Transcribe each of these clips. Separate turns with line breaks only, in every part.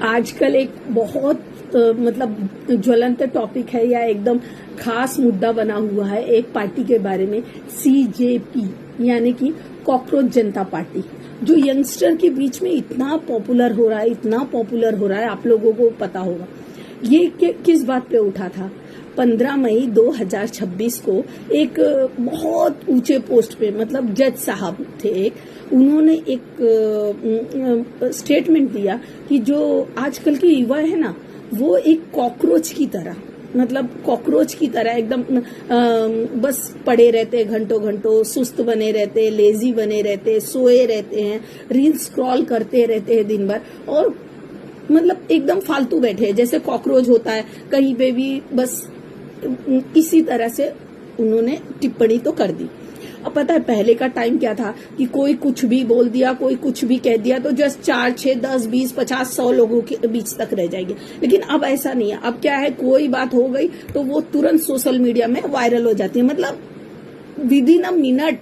आजकल एक बहुत मतलब ज्वलंत टॉपिक है या एकदम खास मुद्दा बना हुआ है एक पार्टी के बारे में, सीजेपी यानी कि कॉकरोच जनता पार्टी, जो यंगस्टर के बीच में इतना पॉपुलर हो रहा है, आप लोगों को पता होगा। ये किस बात पे उठा था? 15 मई 2026 को एक बहुत ऊंचे पोस्ट पे, मतलब जज साहब थे एक, उन्होंने एक स्टेटमेंट दिया कि जो आजकल के युवा है ना, वो एक कॉकरोच की तरह, मतलब कॉकरोच की तरह एकदम बस पड़े रहते, घंटों घंटों सुस्त बने रहते, लेजी बने रहते, सोए रहते हैं, रील स्क्रॉल करते रहते हैं दिन भर, और मतलब एकदम फालतू बैठे हैं, जैसे कॉकरोच होता है कहीं पे भी, बस इसी तरह से उन्होंने टिप्पणी तो कर दी। अब पता है पहले का टाइम क्या था कि कोई कुछ भी बोल दिया, कोई कुछ भी कह दिया तो जस्ट 4, 6, 10, 20, 50, 100 लोगों के बीच तक रह जाएगी। लेकिन अब ऐसा नहीं है। अब क्या है, कोई बात हो गई तो वो तुरंत सोशल मीडिया में वायरल हो जाती है, मतलब with in a minute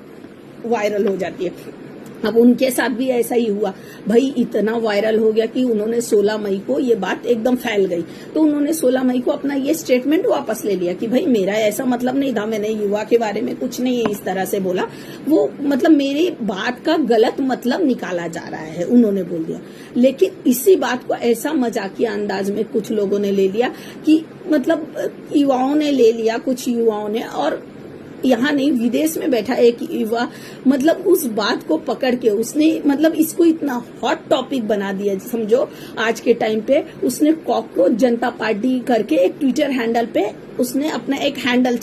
viral हो जाती है। अब उनके साथ भी ऐसा ही हुआ भाई, इतना वायरल हो गया कि उन्होंने 16 मई को ये बात एकदम फैल गई, तो उन्होंने 16 मई को अपना ये स्टेटमेंट वापस ले लिया कि भाई मेरा ऐसा मतलब नहीं था, मैंने युवा के बारे में कुछ नहीं इस तरह से बोला, वो मतलब मेरी बात का गलत मतलब निकाला जा रहा है, उन्होंने बोल दिया। लेकिन इसी बात को ऐसा मजाकिया अंदाज में कुछ लोगों ने ले लिया कि मतलब युवाओं ने ले लिया, कुछ युवाओं ने, और यहाँ नहीं, विदेश में बैठा एक युवा, मतलब उस बात को पकड़ के उसने मतलब इसको इतना हॉट टॉपिक बना दिया, समझो आज के टाइम पे। उसने कॉकरोच जनता पार्टी करके एक ट्विटर हैंडल पे उसने अपना एक हैंडल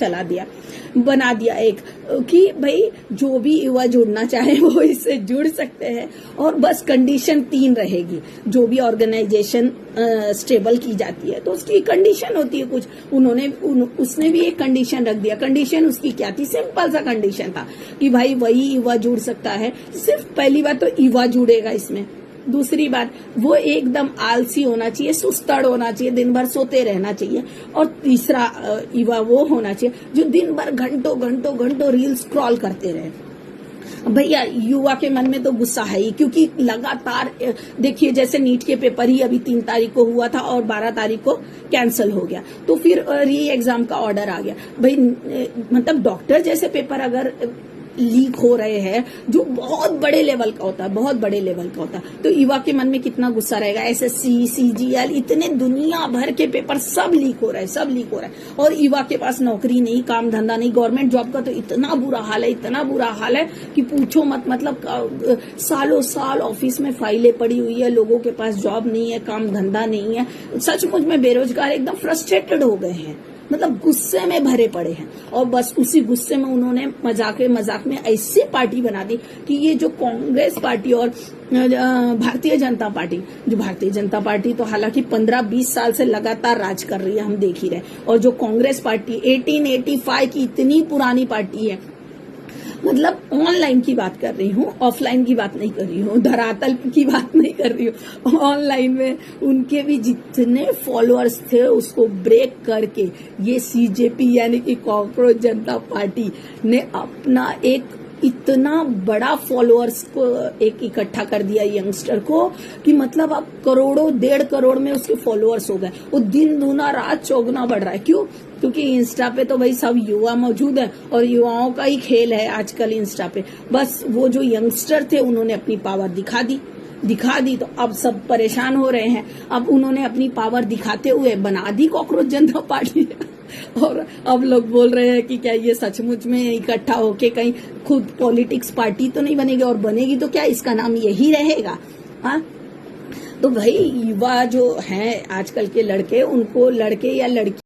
बना दिया एक, कि भाई जो भी युवा जुड़ना चाहे वो इससे जुड़ सकते हैं, और बस कंडीशन 3 रहेगी। जो भी ऑर्गेनाइजेशन स्टेबल की जाती है तो उसकी कंडीशन होती है कुछ, उसने भी एक कंडीशन रख दिया। कंडीशन उसकी क्या थी? सिंपल सा कंडीशन था कि भाई वही युवा जुड़ सकता है। सिर्फ पहली बात तो युवा जुड़ेगा इसमें, दूसरी बात वो एकदम आलसी होना चाहिए, सुस्तड़ होना चाहिए, दिन भर सोते रहना चाहिए, और तीसरा युवा वो होना चाहिए जो दिन भर घंटों रील स्क्रॉल करते रहे। भैया युवा के मन में तो गुस्सा है ही, क्योंकि लगातार देखिए, जैसे नीट के पेपर ही अभी 3 तारीख को हुआ था और 12 तारीख को कैंसिल हो गया, तो फिर री एग्जाम का ऑर्डर आ गया। भाई मतलब डॉक्टर जैसे पेपर अगर लीक हो रहे हैं, जो बहुत बड़े लेवल का होता है, तो युवा के मन में कितना गुस्सा रहेगा। एसएससी, सीजीएल, इतने दुनिया भर के पेपर सब लीक हो रहा है, और युवा के पास नौकरी नहीं, काम धंधा नहीं। गवर्नमेंट जॉब का तो इतना बुरा हाल है कि पूछो मत। मतलब सालों साल ऑफिस में फाइलें पड़ी हुई है, लोगों के पास जॉब नहीं है, काम धंधा नहीं है, सचमुच में बेरोजगार एकदम फ्रस्ट्रेटेड हो गए हैं, मतलब गुस्से में भरे पड़े हैं। और बस उसी गुस्से में उन्होंने मजाक में ऐसी पार्टी बना दी कि ये जो कांग्रेस पार्टी और भारतीय जनता पार्टी तो हालांकि 15-20 साल से लगातार राज कर रही है, हम देख ही रहे, और जो कांग्रेस पार्टी 1885 की इतनी पुरानी पार्टी है, मतलब ऑनलाइन की बात कर रही हूँ, ऑफलाइन की बात नहीं कर रही हूँ, धरातल की बात नहीं कर रही हूँ। ऑनलाइन में उनके भी जितने फॉलोअर्स थे उसको ब्रेक करके ये सीजेपी यानी कि कॉकरोच जनता पार्टी ने अपना एक इतना बड़ा फॉलोअर्स को एक इकट्ठा कर दिया यंगस्टर को, कि मतलब अब 1.5 करोड़ में उसके फॉलोअर्स हो गए। वो दिन दूना रात चौगुना बढ़ रहा है। क्यों? क्योंकि इंस्टा पे तो भाई सब युवा मौजूद है, और युवाओं का ही खेल है आजकल इंस्टा पे। बस वो जो यंगस्टर थे उन्होंने अपनी पावर दिखा दी, तो अब सब परेशान हो रहे हैं। अब उन्होंने अपनी पावर दिखाते हुए बना दी कॉकरोच जनता पार्टी और अब लोग बोल रहे हैं कि क्या ये सचमुच में इकट्ठा होके कहीं खुद पॉलिटिक्स पार्टी तो नहीं बनेगी, और बनेगी तो क्या इसका नाम यही रहेगा? हाँ, तो भाई युवा जो हैं आजकल के लड़के, उनको लड़के या लड़की